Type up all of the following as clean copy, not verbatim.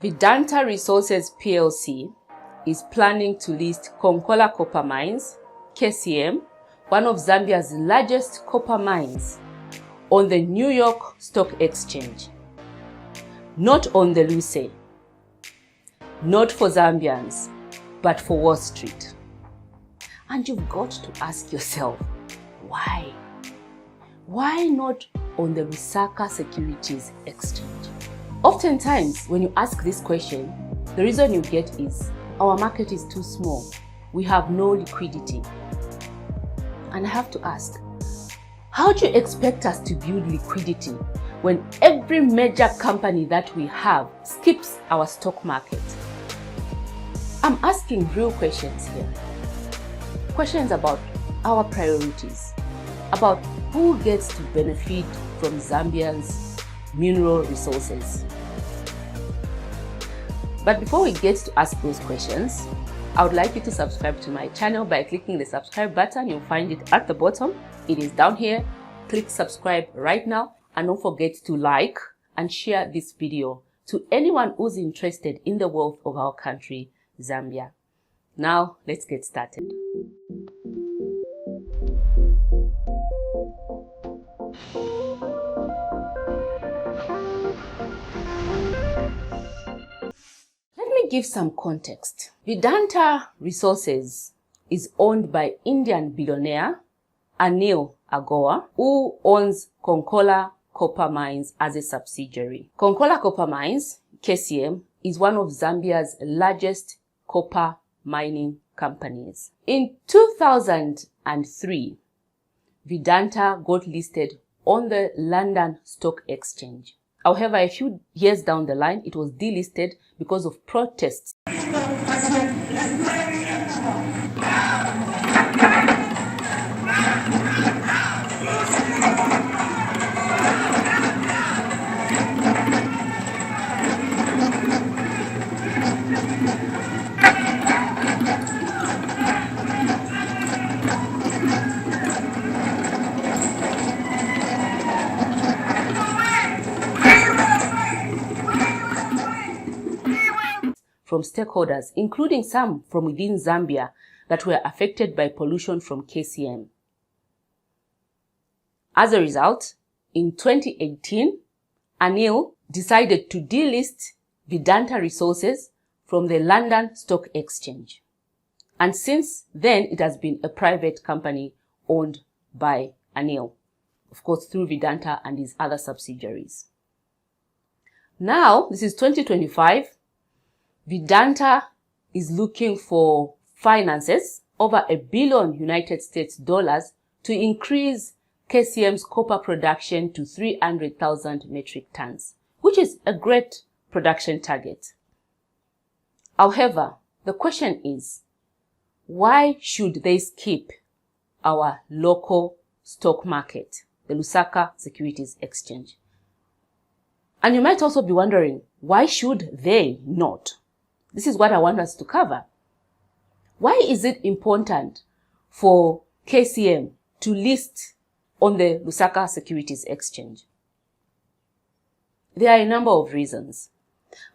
Vedanta Resources PLC is planning to list Konkola Copper Mines, KCM, one of Zambia's largest copper mines, on the New York Stock Exchange. Not on the LuSE. Not for Zambians, but for Wall Street. And you've got to ask yourself, why? Why not on the Lusaka Securities Exchange? Oftentimes, when you ask this question, the reason you get is, our market is too small. We have no liquidity. And I have to ask, how do you expect us to build liquidity when every major company that we have skips our stock market? I'm asking real questions here. Questions about our priorities, about who gets to benefit from Zambians' mineral resources. But before we get to ask those questions, I would like you to subscribe to my channel by clicking the subscribe button. You'll find it at the bottom. It is down here. Click subscribe right now, and don't forget to like and share this video to anyone who's interested in the wealth of our country, Zambia. Now, let's get started. Let me give some context. Vedanta Resources is owned by Indian billionaire Anil Agarwal, who owns Konkola Copper Mines as a subsidiary. Konkola Copper Mines, KCM, is one of Zambia's largest copper mining companies. In 2003, Vedanta got listed on the London Stock Exchange. However, a few years down the line, it was delisted because of protests. From stakeholders, including some from within Zambia that were affected by pollution from KCM. As a result, in 2018, Anil decided to delist Vedanta Resources from the London Stock Exchange. And since then, it has been a private company owned by Anil, of course through Vedanta and his other subsidiaries. Now, this is 2025. Vedanta is looking for finances over $1 billion United States dollars to increase KCM's copper production to 300,000 metric tons, which is a great production target. However, the question is, why should they skip our local stock market, the Lusaka Securities Exchange? And you might also be wondering, why should they not? This is what I want us to cover. Why is it important for KCM to list on the Lusaka Securities Exchange? There are a number of reasons.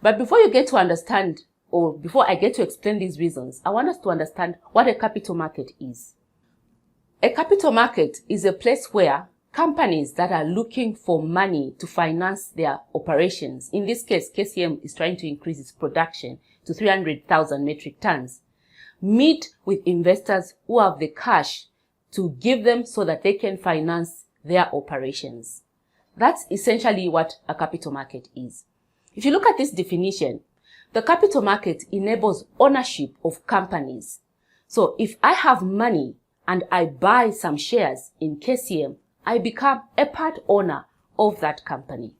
But before you get to understand, or before I get to explain these reasons, I want us to understand what a capital market is. A capital market is a place where companies that are looking for money to finance their operations, in this case, KCM is trying to increase its production to 300,000 metric tons, meet with investors who have the cash to give them so that they can finance their operations. That's essentially what a capital market is. If you look at this definition, the capital market enables ownership of companies. So if I have money and I buy some shares in KCM, I become a part owner of that company.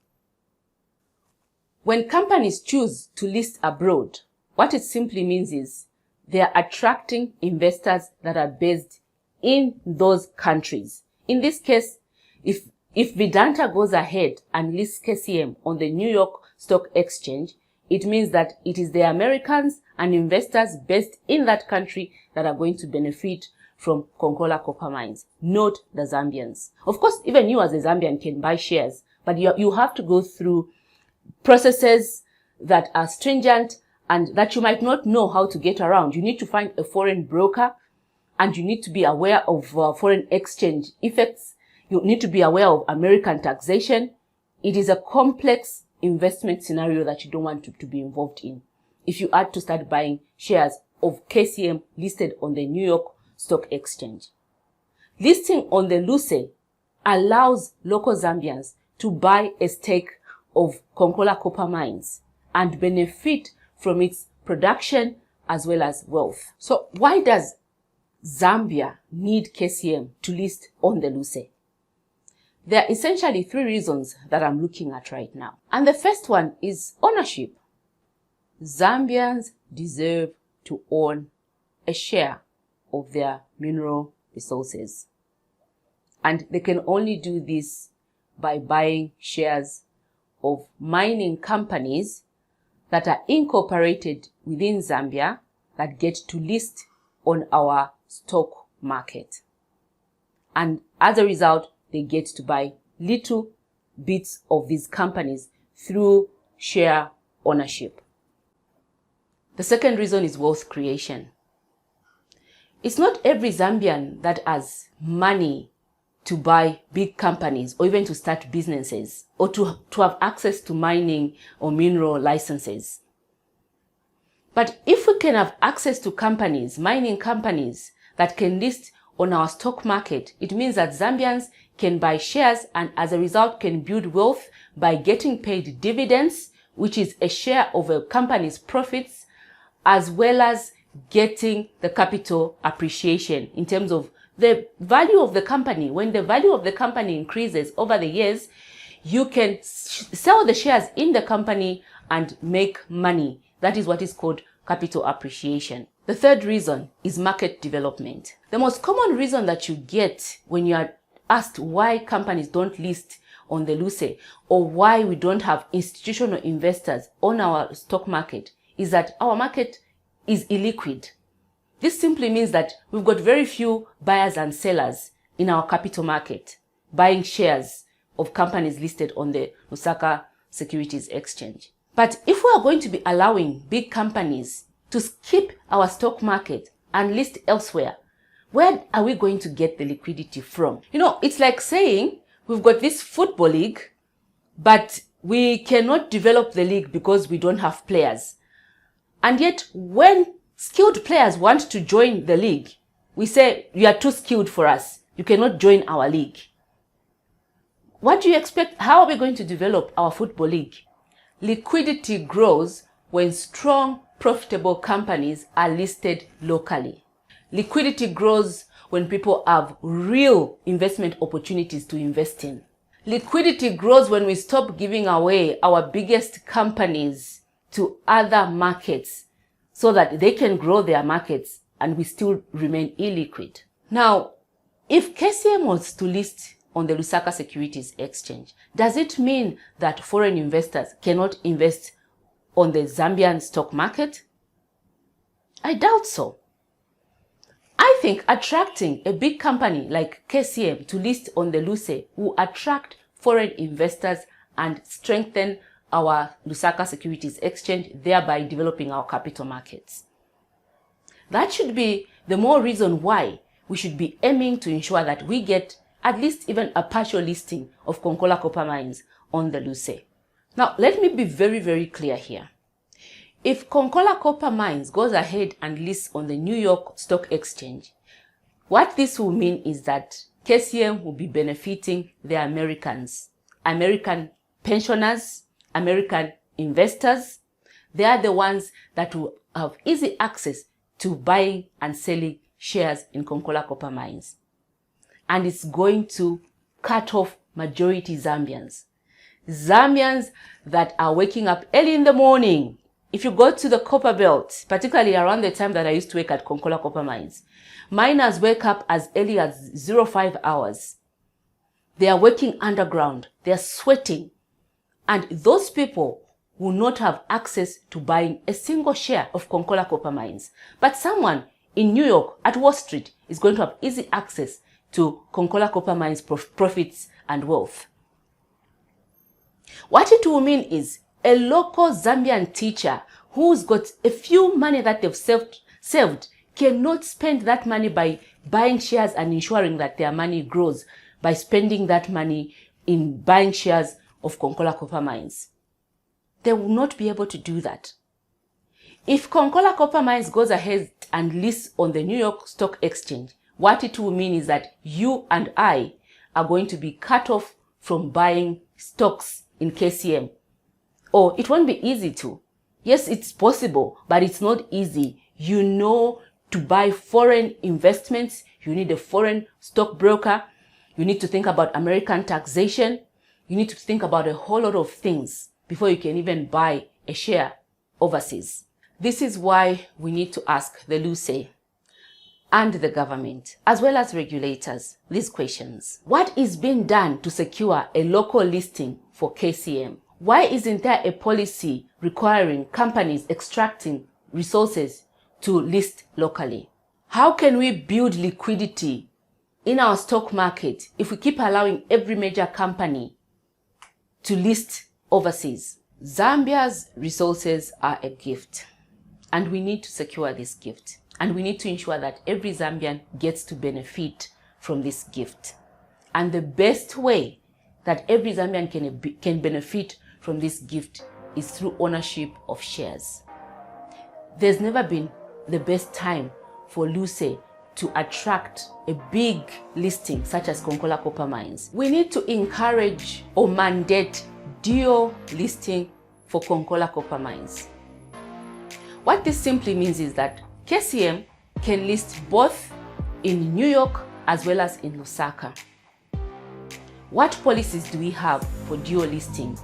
When companies choose to list abroad, what it simply means is they are attracting investors that are based in those countries. In this case, if Vedanta goes ahead and lists KCM on the New York Stock Exchange, it means that it is the Americans and investors based in that country that are going to benefit from Konkola Copper Mines, not the Zambians. Of course, even you as a Zambian can buy shares, but you have to go through processes that are stringent and that you might not know how to get around. You need to find a foreign broker, and you need to be aware of foreign exchange effects. You need to be aware of American taxation. It is a complex investment scenario that you don't want to be involved in if you are to start buying shares of KCM listed on the New York Stock Exchange. Listing on the LuSE allows local Zambians to buy a stake of Konkola Copper Mines and benefit from its production as well as wealth. So why does Zambia need KCM to list on the LuSE? There are essentially three reasons that I'm looking at right now. And the first one is ownership. Zambians deserve to own a share of their mineral resources. And they can only do this by buying shares of mining companies that are incorporated within Zambia that get to list on our stock market. And as a result, they get to buy little bits of these companies through share ownership. The second reason is wealth creation. It's not every Zambian that has money to buy big companies or even to start businesses or to have access to mining or mineral licenses. But if we can have access to companies, mining companies that can list on our stock market, it means that Zambians can buy shares and as a result can build wealth by getting paid dividends, which is a share of a company's profits, as well as getting the capital appreciation in terms of the value of the company. When the value of the company increases over the years, you can sell the shares in the company and make money. That is what is called capital appreciation. The third reason is market development. The most common reason that you get when you are asked why companies don't list on the LuSE or why we don't have institutional investors on our stock market is that our market is illiquid. This simply means that we've got very few buyers and sellers in our capital market buying shares of companies listed on the Lusaka Securities Exchange. But if we are going to be allowing big companies to skip our stock market and list elsewhere, where are we going to get the liquidity from? You know, it's like saying we've got this football league, but we cannot develop the league because we don't have players. And yet, when skilled players want to join the league, we say, you are too skilled for us. You cannot join our league. What do you expect? How are we going to develop our football league? Liquidity grows when strong, profitable companies are listed locally. Liquidity grows when people have real investment opportunities to invest in. Liquidity grows when we stop giving away our biggest companies to other markets so that they can grow their markets and we still remain illiquid. Now, if KCM was to list on the Lusaka Securities Exchange, does it mean that foreign investors cannot invest on the Zambian stock market? I doubt so. I think attracting a big company like KCM to list on the LuSE will attract foreign investors and strengthen our Lusaka Securities Exchange, thereby developing our capital markets. That should be the more reason why we should be aiming to ensure that we get at least even a partial listing of Konkola Copper Mines on the LuSE. Now, let me be very, very clear here. If Konkola Copper Mines goes ahead and lists on the New York Stock Exchange, what this will mean is that KCM will be benefiting the Americans, American pensioners, American investors. They are the ones that will have easy access to buying and selling shares in Konkola Copper Mines. And it's going to cut off majority Zambians. Zambians that are waking up early in the morning. If you go to the copper belt, particularly around the time that I used to work at Konkola Copper Mines, miners wake up as early as 05 hours. They are working underground. They are sweating. And those people will not have access to buying a single share of Konkola Copper Mines. But someone in New York at Wall Street is going to have easy access to Konkola Copper Mines profits and wealth. What it will mean is A local Zambian teacher who's got a few money that they've saved cannot spend that money by buying shares and ensuring that their money grows by spending that money in buying shares of Konkola Copper Mines. They will not be able to do that. If Konkola Copper Mines goes ahead and lists on the New York Stock Exchange, what it will mean is that you and I are going to be cut off from buying stocks in KCM. Or it won't be easy to. Yes, it's possible, but it's not easy. You know, to buy foreign investments, you need a foreign stockbroker. You need to think about American taxation. You need to think about a whole lot of things before you can even buy a share overseas. This is why we need to ask the LuSE and the government, as well as regulators, these questions. What is being done to secure a local listing for KCM? Why isn't there a policy requiring companies extracting resources to list locally? How can we build liquidity in our stock market if we keep allowing every major company to list overseas? Zambia's resources are a gift, and we need to secure this gift. And we need to ensure that every Zambian gets to benefit from this gift. And the best way that every Zambian can benefit from this gift is through ownership of shares. There's never been the best time for LuSE to attract a big listing such as Konkola Copper Mines. We need to encourage or mandate dual listing for Konkola Copper Mines. What this simply means is that KCM can list both in New York as well as in Lusaka. What policies do we have for dual listing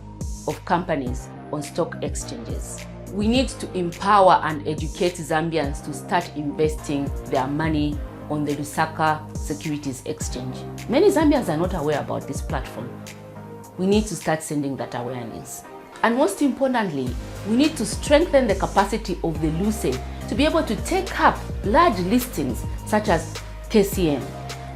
of companies on stock exchanges? We need to empower and educate Zambians to start investing their money on the Lusaka Securities Exchange. Many Zambians are not aware about this platform. We need to start sending that awareness. And most importantly, we need to strengthen the capacity of the LuSE to be able to take up large listings such as KCM.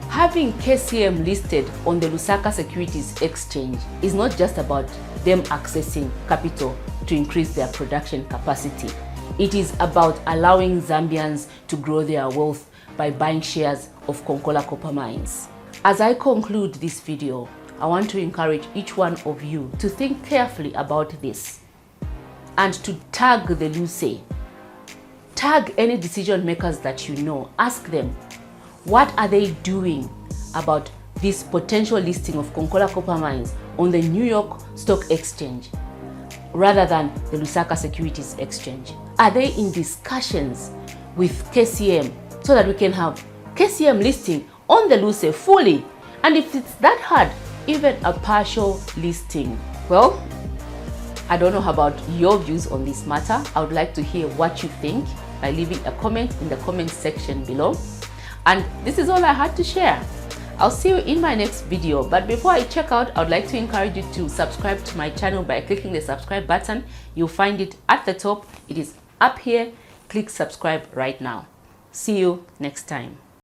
Having KCM listed on the Lusaka Securities Exchange is not just about them accessing capital to increase their production capacity. It is about allowing Zambians to grow their wealth by buying shares of Konkola Copper Mines. As I conclude this video, I want to encourage each one of you to think carefully about this and to tag the LuSE. Tag any decision makers that you know. Ask them, what are they doing about this potential listing of Konkola Copper Mines on the New York Stock Exchange rather than the Lusaka Securities Exchange? Are they in discussions with KCM so that we can have KCM listing on the LuSE fully? And if it's that hard, even a partial listing. Well, I don't know about your views on this matter. I would like to hear what you think by leaving a comment in the comment section below. And this is all I had to share. I'll see you in my next video. But before I check out, I would like to encourage you to subscribe to my channel by clicking the subscribe button. You'll find it at the top. It is up here. Click subscribe right now. See you next time.